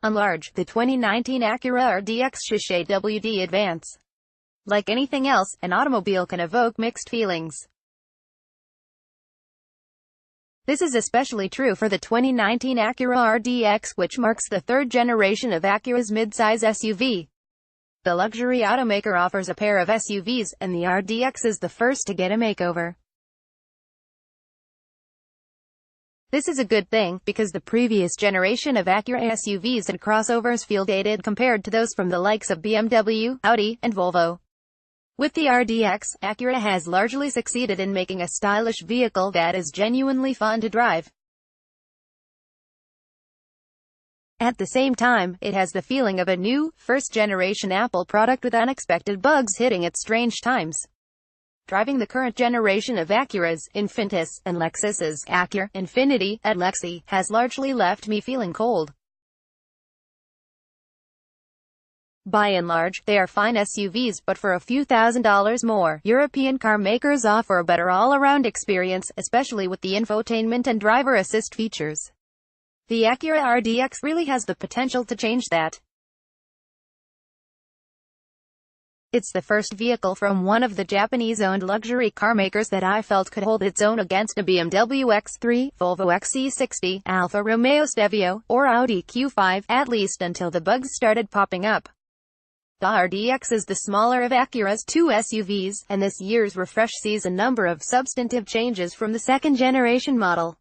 Enlarge, the 2019 Acura RDX SH-AWD Advance. Like anything else, an automobile can evoke mixed feelings. This is especially true for the 2019 Acura RDX, which marks the third generation of Acura's midsize SUV. The luxury automaker offers a pair of SUVs, and the RDX is the first to get a makeover. This is a good thing, because the previous generation of Acura SUVs and crossovers feel dated compared to those from the likes of BMW, Audi, and Volvo. With the RDX, Acura has largely succeeded in making a stylish vehicle that is genuinely fun to drive. At the same time, it has the feeling of a new, first-generation Apple product with unexpected bugs hitting at strange times. Driving the current generation of Acuras, Infiniti, and Lexus's Acura, Infiniti, and Lexi, has largely left me feeling cold. By and large, they are fine SUVs, but for a few $1,000s more, European car makers offer a better all-around experience, especially with the infotainment and driver assist features. The Acura RDX really has the potential to change that. It's the first vehicle from one of the Japanese-owned luxury car makers that I felt could hold its own against a BMW X3, Volvo XC60, Alfa Romeo Stelvio, or Audi Q5, at least until the bugs started popping up. The RDX is the smaller of Acura's two SUVs, and this year's refresh sees a number of substantive changes from the second-generation model.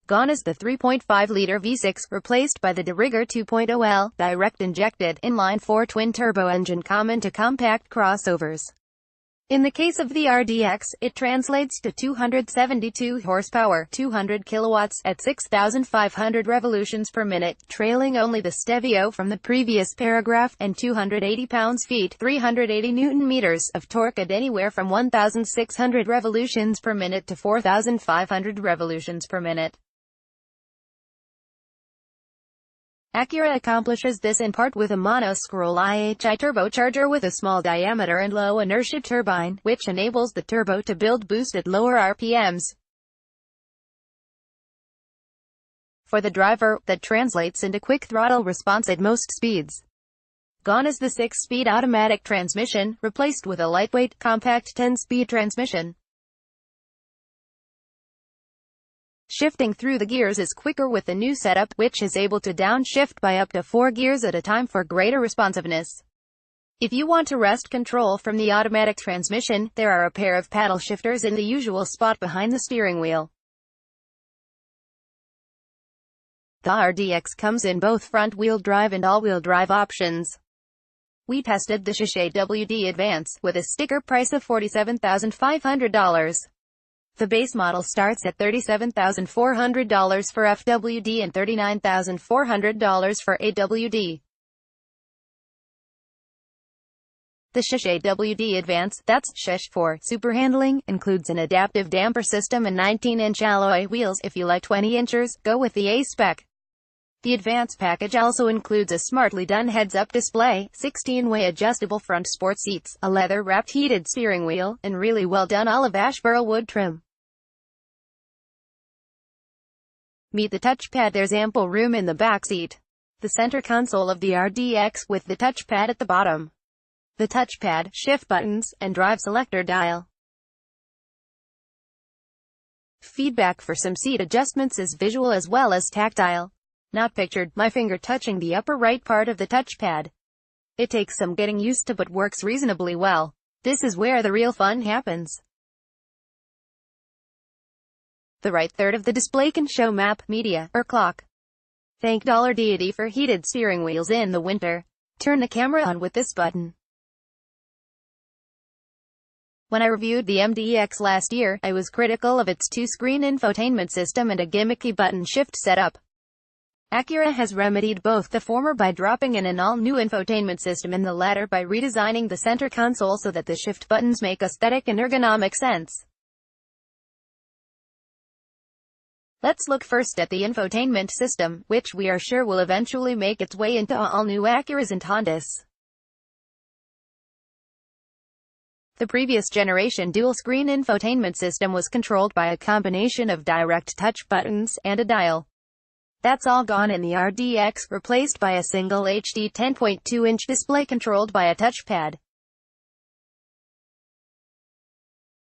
Gone is the 3.5-liter V6, replaced by the de rigueur 2.0L, direct-injected, inline-4 twin-turbo engine common to compact crossovers. In the case of the RDX, it translates to 272 horsepower, 200 kilowatts, at 6,500 revolutions per minute, trailing only the Stelvio from the previous paragraph, and 280 pounds-feet, 380 newton-meters, of torque at anywhere from 1,600 revolutions per minute to 4,500 revolutions per minute. Acura accomplishes this in part with a mono-scroll IHI turbocharger with a small diameter and low inertia turbine, which enables the turbo to build boost at lower RPMs. For the driver, that translates into quick throttle response at most speeds. Gone is the 6-speed automatic transmission, replaced with a lightweight, compact 10-speed transmission. Shifting through the gears is quicker with the new setup, which is able to downshift by up to 4 gears at a time for greater responsiveness. If you want to wrest control from the automatic transmission, there are a pair of paddle shifters in the usual spot behind the steering wheel. The RDX comes in both front-wheel drive and all-wheel drive options. We tested the SH-AWD Advance, with a sticker price of $47,500. The base model starts at $37,400 for FWD and $39,400 for AWD. The SH-AWD Advance, that's SH for super handling, includes an adaptive damper system and 19-inch alloy wheels. If you like 20-inchers, go with the A-spec. The Advance package also includes a smartly done heads-up display, 16-way adjustable front sport seats, a leather-wrapped heated steering wheel, and really well-done olive ash burl wood trim. Meet the touchpad. There's ample room in the back seat. The center console of the RDX, with the touchpad at the bottom. The touchpad, shift buttons, and drive selector dial. Feedback for some seat adjustments is visual as well as tactile. Not pictured, my finger touching the upper right part of the touchpad. It takes some getting used to but works reasonably well. This is where the real fun happens. The right third of the display can show map, media, or clock. Thank $deity for heated steering wheels in the winter. Turn the camera on with this button. When I reviewed the MDX last year, I was critical of its two-screen infotainment system and a gimmicky button shift setup. Acura has remedied both, the former by dropping in an all-new infotainment system and the latter by redesigning the center console so that the shift buttons make aesthetic and ergonomic sense. Let's look first at the infotainment system, which we are sure will eventually make its way into all-new Acuras and Hondas. The previous generation dual-screen infotainment system was controlled by a combination of direct touch buttons and a dial. That's all gone in the RDX, replaced by a single HD 10.2-inch display controlled by a touchpad.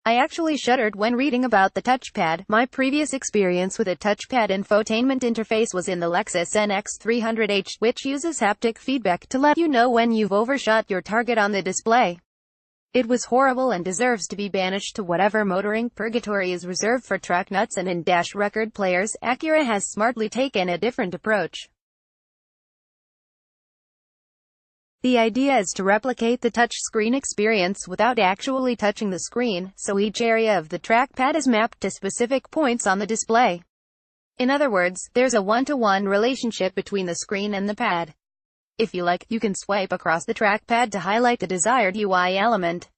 I actually shuddered when reading about the touchpad. My previous experience with a touchpad infotainment interface was in the Lexus NX 300h, which uses haptic feedback to let you know when you've overshot your target on the display. It was horrible and deserves to be banished to whatever motoring purgatory is reserved for track nuts and in-dash record players. Acura has smartly taken a different approach. The idea is to replicate the touchscreen experience without actually touching the screen, so each area of the trackpad is mapped to specific points on the display. In other words, there's a one-to-one relationship between the screen and the pad. If you like, you can swipe across the trackpad to highlight the desired UI element.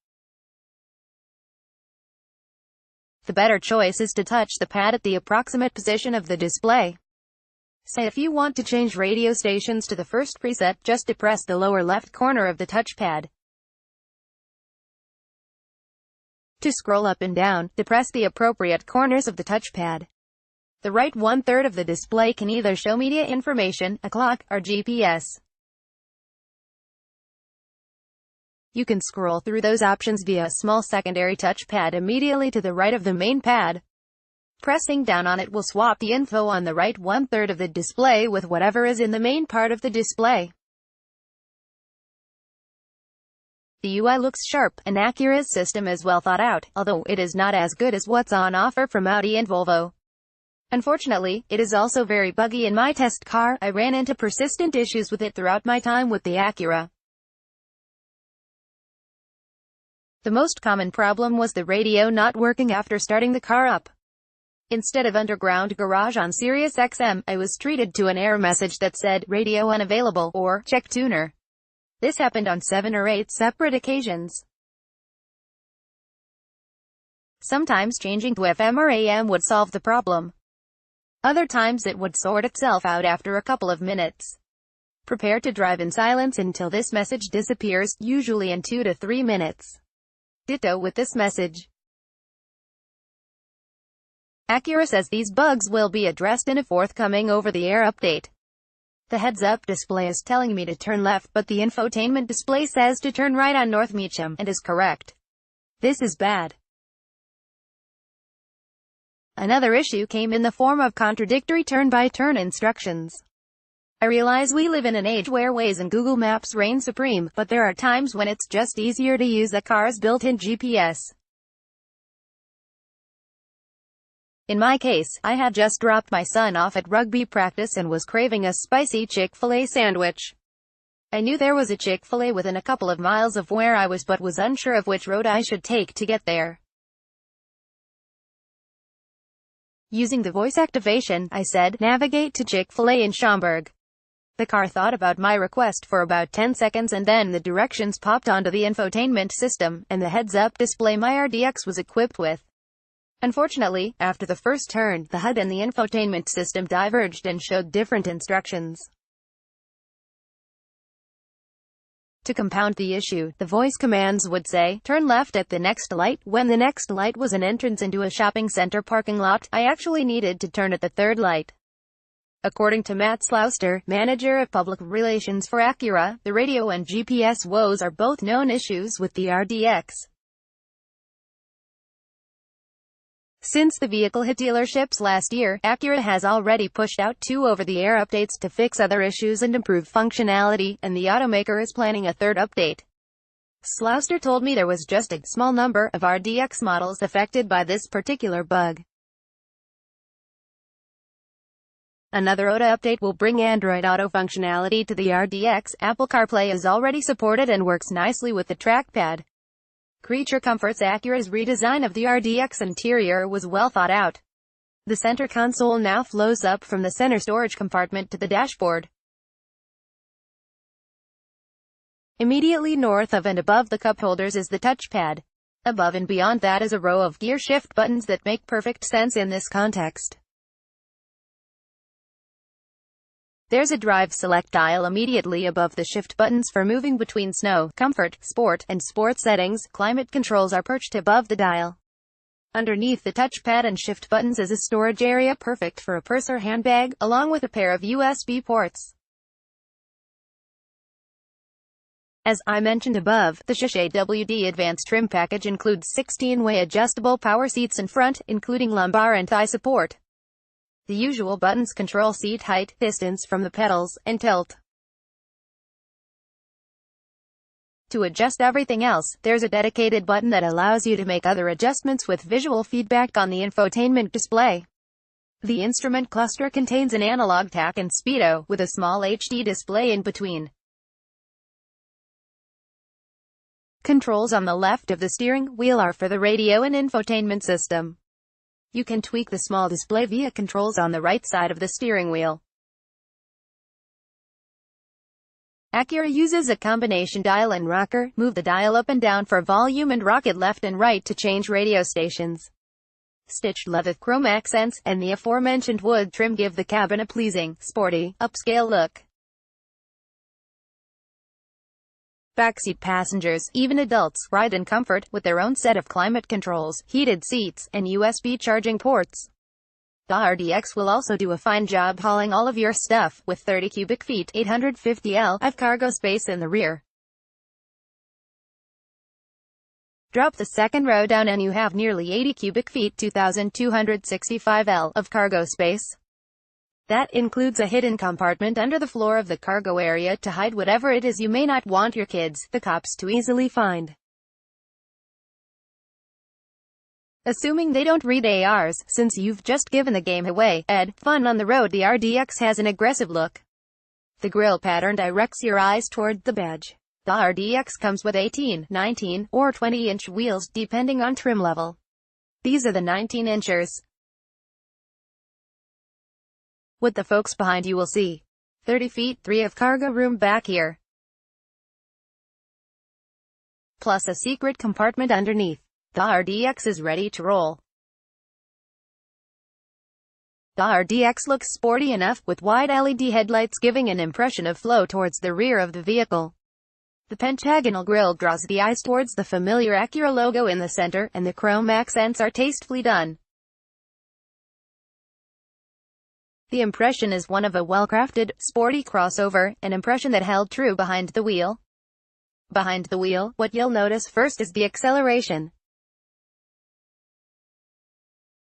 The better choice is to touch the pad at the approximate position of the display. Say if you want to change radio stations to the first preset, just depress the lower left corner of the touchpad. To scroll up and down, depress the appropriate corners of the touchpad. The right one-third of the display can either show media information, a clock, or GPS. You can scroll through those options via a small secondary touchpad immediately to the right of the main pad. Pressing down on it will swap the info on the right one-third of the display with whatever is in the main part of the display. The UI looks sharp, and Acura's system is well thought out, although it is not as good as what's on offer from Audi and Volvo. Unfortunately, it is also very buggy. In my test car, I ran into persistent issues with it throughout my time with the Acura. The most common problem was the radio not working after starting the car up. Instead of underground garage on Sirius XM, I was treated to an error message that said, radio unavailable, or, check tuner. This happened on 7 or 8 separate occasions. Sometimes changing to FM or AM would solve the problem. Other times it would sort itself out after a couple of minutes. Prepare to drive in silence until this message disappears, usually in 2 to 3 minutes. Ditto with this message. Acura says these bugs will be addressed in a forthcoming over-the-air update. The heads-up display is telling me to turn left, but the infotainment display says to turn right on North Meacham, and is correct. This is bad. Another issue came in the form of contradictory turn-by-turn instructions. I realize we live in an age where Waze and Google Maps reign supreme, but there are times when it's just easier to use a car's built-in GPS. In my case, I had just dropped my son off at rugby practice and was craving a spicy Chick-fil-A sandwich. I knew there was a Chick-fil-A within a couple of miles of where I was, but was unsure of which road I should take to get there. Using the voice activation, I said, "Navigate to Chick-fil-A in Schaumburg." The car thought about my request for about 10 seconds and then the directions popped onto the infotainment system, and the heads-up display my RDX was equipped with. Unfortunately, after the first turn, the HUD and the infotainment system diverged and showed different instructions. To compound the issue, the voice commands would say, "Turn left at the next light." When the next light was an entrance into a shopping center parking lot, I actually needed to turn at the third light. According to Matt Slauster, manager of public relations for Acura, the radio and GPS woes are both known issues with the RDX. Since the vehicle hit dealerships last year, Acura has already pushed out 2 over-the-air updates to fix other issues and improve functionality, and the automaker is planning a third update. Slauster told me there was just a small number of RDX models affected by this particular bug. Another OTA update will bring Android Auto functionality to the RDX. Apple CarPlay is already supported and works nicely with the trackpad. Creature comforts. Acura's redesign of the RDX interior was well thought out. The center console now flows up from the center storage compartment to the dashboard. Immediately north of and above the cup holders is the touchpad. Above and beyond that is a row of gear shift buttons that make perfect sense in this context. There's a drive select dial immediately above the shift buttons for moving between snow, comfort, sport, and sport settings. Climate controls are perched above the dial. Underneath the touchpad and shift buttons is a storage area perfect for a purse or handbag, along with a pair of USB ports. As I mentioned above, the SH-AWD Advance trim package includes 16-way adjustable power seats in front, including lumbar and thigh support. The usual buttons control seat height, distance from the pedals, and tilt. To adjust everything else, there's a dedicated button that allows you to make other adjustments with visual feedback on the infotainment display. The instrument cluster contains an analog tach and speedo, with a small HD display in between. Controls on the left of the steering wheel are for the radio and infotainment system. You can tweak the small display via controls on the right side of the steering wheel. Acura uses a combination dial and rocker. Move the dial up and down for volume and rock it left and right to change radio stations. Stitched leather chrome accents, and the aforementioned wood trim give the cabin a pleasing, sporty, upscale look. Backseat passengers, even adults, ride in comfort, with their own set of climate controls, heated seats, and USB charging ports. The RDX will also do a fine job hauling all of your stuff, with 30 cubic feet 850 L of cargo space in the rear. Drop the second row down and you have nearly 80 cubic feet 2,265 L of cargo space. That includes a hidden compartment under the floor of the cargo area to hide whatever it is you may not want your kids, the cops, to easily find. Assuming they don't read ARs, since you've just given the game away. Fun on the road. The RDX has an aggressive look. The grille pattern directs your eyes toward the badge. The RDX comes with 18, 19, or 20-inch wheels, depending on trim level. These are the 19-inchers. With the folks behind you will see 30 feet 3 of cargo room back here, plus a secret compartment underneath. The RDX is ready to roll. The RDX looks sporty enough, with wide LED headlights giving an impression of flow towards the rear of the vehicle. The pentagonal grille draws the eyes towards the familiar Acura logo in the center, and the chrome accents are tastefully done. The impression is one of a well-crafted, sporty crossover, an impression that held true behind the wheel. Behind the wheel, what you'll notice first is the acceleration.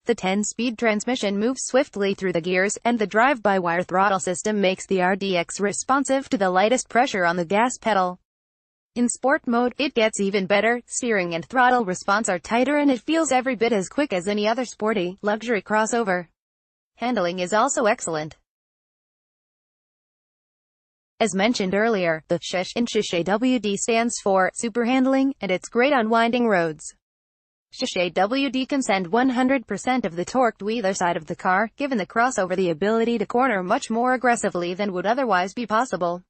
The 10-speed transmission moves swiftly through the gears, and the drive-by-wire throttle system makes the RDX responsive to the lightest pressure on the gas pedal. In sport mode, it gets even better. Steering and throttle response are tighter and it feels every bit as quick as any other sporty, luxury crossover. Handling is also excellent. As mentioned earlier, the SH in SH-AWD stands for super handling, and it's great on winding roads. SH-AWD can send 100% of the torque to either side of the car, giving the crossover the ability to corner much more aggressively than would otherwise be possible.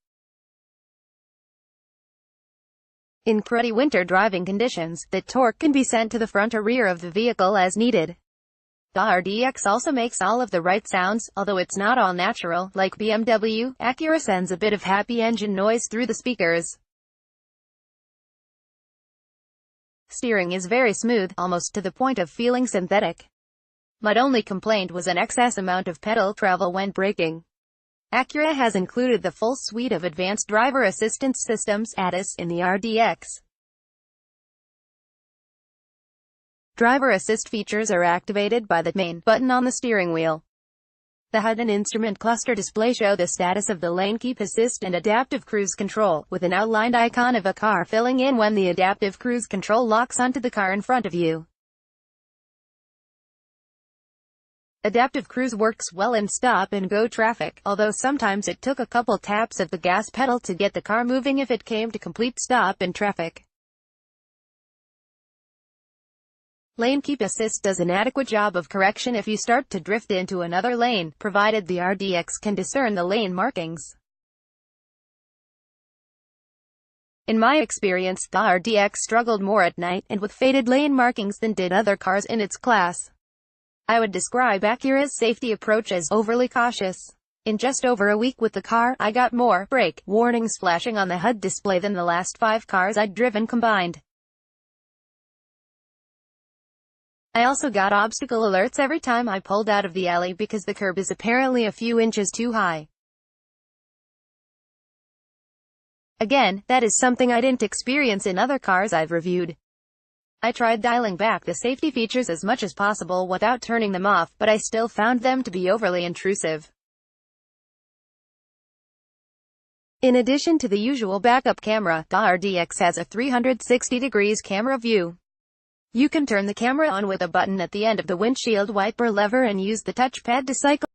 In cruddy winter driving conditions, the torque can be sent to the front or rear of the vehicle as needed. The RDX also makes all of the right sounds, although it's not all natural. Like BMW, Acura sends a bit of happy engine noise through the speakers. Steering is very smooth, almost to the point of feeling synthetic. My only complaint was an excess amount of pedal travel when braking. Acura has included the full suite of advanced driver assistance systems (ADAS) in the RDX. Driver assist features are activated by the main button on the steering wheel. The HUD and instrument cluster display show the status of the lane keep assist and adaptive cruise control, with an outlined icon of a car filling in when the adaptive cruise control locks onto the car in front of you. Adaptive cruise works well in stop-and-go traffic, although sometimes it took a couple taps of the gas pedal to get the car moving if it came to complete stop in traffic. Lane Keep Assist does an adequate job of correction if you start to drift into another lane, provided the RDX can discern the lane markings. In my experience, the RDX struggled more at night, and with faded lane markings than did other cars in its class. I would describe Acura's safety approach as overly cautious. In just over a week with the car, I got more brake warnings flashing on the HUD display than the last 5 cars I'd driven combined. I also got obstacle alerts every time I pulled out of the alley because the curb is apparently a few inches too high. Again, that is something I didn't experience in other cars I've reviewed. I tried dialing back the safety features as much as possible without turning them off, but I still found them to be overly intrusive. In addition to the usual backup camera, the RDX has a 360 degrees camera view. You can turn the camera on with a button at the end of the windshield wiper lever and use the touchpad to cycle